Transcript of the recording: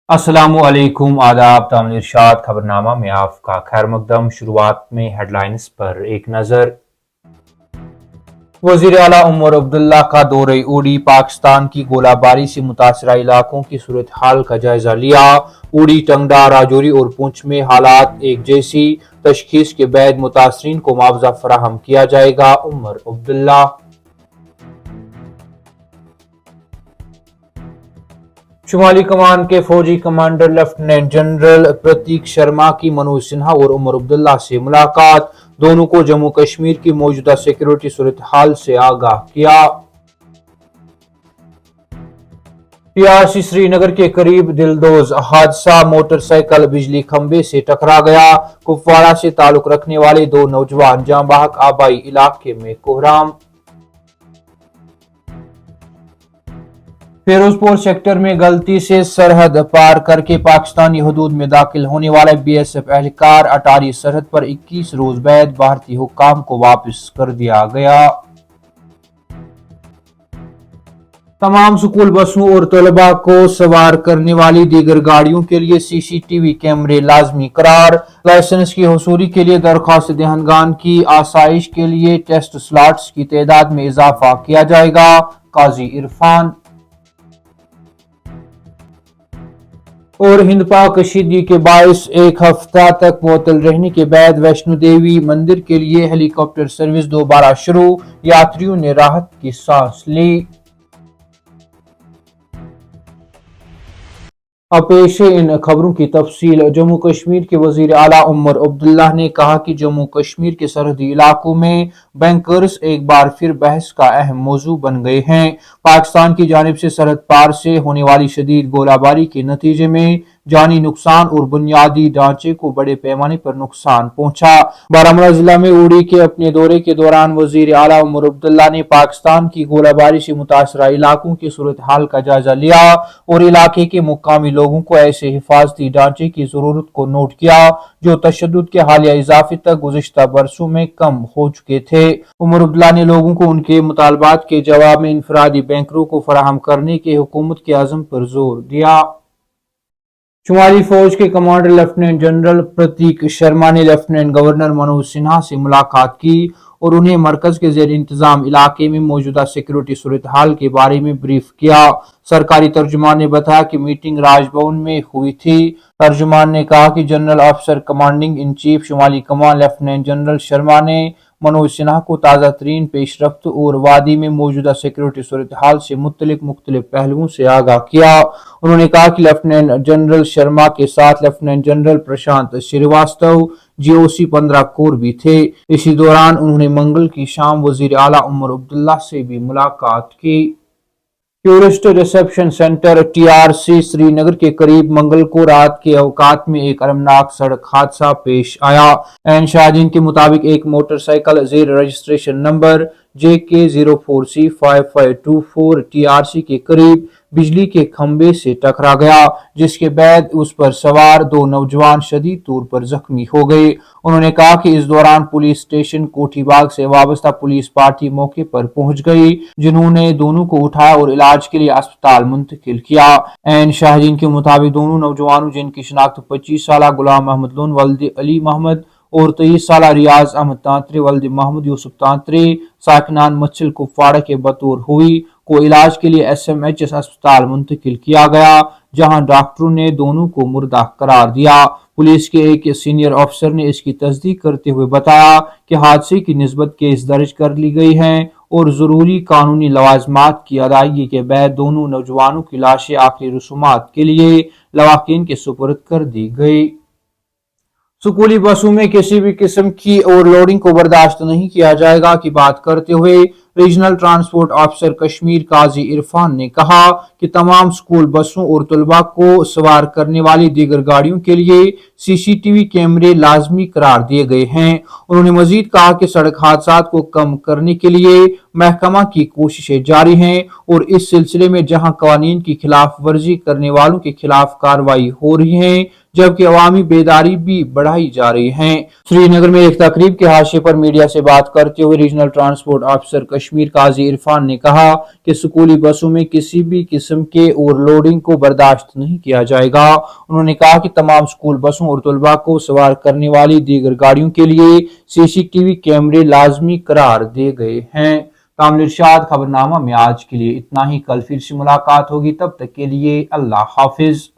अस्सलामुअलैकुम आदाब तामील इरशाद खबरनामा में आपका खैर मकदम। शुरुआत में हेडलाइंस पर एक नजर। वजीर आला उमर अब्दुल्ला का दौरे उड़ी, पाकिस्तान की गोलाबारी से मुतासरा इलाकों की सूरत हाल का जायजा लिया। उड़ी, टंगडा, राजौरी और पुंछ में हालात एक जैसी, तशखीस के बाद मुतासरीन को मुआवजा फराहम किया जाएगा। उमर अब्दुल्ला। शुमाली कमान के फौजी कमांडर लेफ्टिनेंट जनरल प्रतीक शर्मा की मनोज सिन्हा और उमर अब्दुल्ला से मुलाकात। दोनों को जम्मू कश्मीर की मौजूदा सिक्योरिटी सूरत हाल से आगाह किया। टीआरसी श्रीनगर के करीब दिलदोज हादसा, मोटरसाइकिल बिजली खंबे से टकरा गया। कुपवाड़ा से ताल्लुक रखने वाले दो नौजवान जाँ बहक, आबाई इलाके में कोहराम। फिरोजपुर सेक्टर में गलती से सरहद पार करके पाकिस्तानी हदूद में दाखिल होने वाला बीएसएफ एहलकार अटारी सरहद पर 21 रोज बाद भारतीय हुक्काम को वापस कर दिया गया। तमाम स्कूल बसों और तलबा को सवार करने वाली दीगर गाड़ियों के लिए सीसीटीवी कैमरे लाजमी करार। लाइसेंस की हसूली के लिए दरख्वास्त दहनगान की आसाइश के लिए टेस्ट स्लॉट्स की तादाद में इजाफा किया जाएगा। काजी इरफान। और हिंद पाक कशीदगी के बायस एक हफ्ता तक मुअत्तल रहने के बाद वैष्णो देवी मंदिर के लिए हेलीकॉप्टर सर्विस दोबारा शुरू, यात्रियों ने राहत की सांस ली। अब पेश है इन खबरों की तफसील। जम्मू कश्मीर के वजीर आला उमर अब्दुल्ला ने कहा कि जम्मू कश्मीर के सरहदी इलाकों में बैंकर्स एक बार फिर बहस का अहम मौजू बन गए हैं। पाकिस्तान की जानिब से सरहद पार से होने वाली शदीद गोलाबारी के नतीजे में जानी नुकसान और बुनियादी ढांचे को बड़े पैमाने पर नुकसान पहुंचा। बारामूला जिला में उड़ी के अपने दौरे के दौरान वजीर आला उमर अब्दुल्ला ने पाकिस्तान की गोलाबारी से मुतासरा इलाकों की सूरत हाल का जायजा लिया और इलाके के मुकामी लोगों को ऐसे हिफाजती ढांचे की जरूरत को नोट किया जो तशद्दुद के हालिया इजाफे तक गुज़िश्ता बरसों में कम हो चुके थे। उमर अब्दुल्ला ने लोगों को उनके मुतालबात के जवाब में इनफरादी बैंकरों को फराहम करने के हुकूमत के अज़म पर जोर दिया। शुमाली फौज के कमांडर लेफ्टिनेंट जनरल प्रतीक शर्मा ने लेफ्टिनेंट गवर्नर मनोज सिन्हा से मुलाकात की और उन्हें मरकज के जेर इंतजाम इलाके में मौजूदा सिक्योरिटी सूरत हाल के बारे में ब्रीफ किया। सरकारी तर्जुमान ने बताया कि मीटिंग राजभवन में हुई थी। तर्जुमान ने कहा कि general officer commanding in chief शुमाली कमान लेफ्टिनेंट जनरल शर्मा ने मनोज सिन्हा को ताज़ा तरीन पेशरफ्त और वादी में मौजूदा सिक्योरिटी सूरत हाल से मुख्तलिफ पहलुओं से आगाह किया। उन्होंने कहा कि लेफ्टिनेंट जनरल शर्मा के साथ लेफ्टिनेंट जनरल प्रशांत श्रीवास्तव जीओसी 15 कोर भी थे। इसी दौरान उन्होंने मंगल की शाम वजीर आला उमर अब्दुल्ला से भी मुलाकात की। Tourist reception centre TRC Srinagar के करीब मंगल को रात के अवकात में एक अलमनाक सड़क हादसा पेश आया। एन शाहदीन के मुताबिक एक मोटरसाइकिल जेर रजिस्ट्रेशन नंबर JK04C5524 टीआरसी के करीब बिजली के खंबे से टकरा गया, जिसके बाद उस पर सवार दो नौजवान शदीद तौर पर जख्मी हो गए। उन्होंने कहा कि इस दौरान पुलिस स्टेशन कोठीबाग से वाबस्ता पुलिस पार्टी मौके पर पहुंच गई, जिन्होंने दोनों को उठाया और इलाज के लिए अस्पताल मुंतकिल किया। एन शाहदीन के मुताबिक दोनों नौजवानों, जिनकी शिनाख्त 25 साल गुलाम अहमद लोन वल्द अली मोहम्मद और 23 साल रियाज अहमद तांत्रे वल्द मोहम्मद यूसुफ तांत्रे साकिनान मच्छल कुपवाड़ा के बतौर हुई, को इलाज के लिए SMHS अस्पताल मुंतकिल किया गया, जहां डॉक्टरों ने दोनों को मुर्दा करार दिया। पुलिस के एक सीनियर अफसर ने इसकी तस्दीक करते हुए बताया कि हादसे की निस्बत केस दर्ज कर ली गई है और जरूरी कानूनी लवाजमात की अदायगी के बाद दोनों नौजवानों की लाशें आखिरी रसूमात के लिए लवाकिन के सुपुर्द कर दी गई। स्कूली बसों में किसी भी किस्म की ओवरलोडिंग को बर्दाश्त नहीं किया जाएगा की बात करते हुए रीजनल ट्रांसपोर्ट ऑफिसर कश्मीर काजी इरफान ने कहा कि तमाम स्कूल बसों और तलबा को सवार करने वाली दीगर गाड़ियों के लिए सीसीटीवी कैमरे लाजमी करार दिए गए हैं। उन्होंने मजीद कहा कि सड़क हादसा को कम करने के लिए महकमा की कोशिशें जारी हैं और इस सिलसिले में जहां कवानीन की खिलाफ वर्जी करने वालों के खिलाफ कार्रवाई हो रही है, जबकि अवामी बेदारी भी बढ़ाई जा रही है। श्रीनगर में एक तकरीब के हाशिए पर मीडिया से बात करते हुए रीजनल ट्रांसपोर्ट ऑफिसर कश्मीर काजी इरफान ने कहा कि स्कूली बसों में किसी भी किस्म के ओवरलोडिंग को बर्दाश्त नहीं किया जाएगा। उन्होंने कहा कि तमाम स्कूल बसों और तलबा को सवार करने वाली दीगर गाड़ियों के लिए CCTV कैमरे लाजमी करार दिए गए हैं। तामिल इरशाद खबरनामा में आज के लिए इतना ही। कल फिर से मुलाकात होगी, तब तक के लिए अल्लाह हाफिज।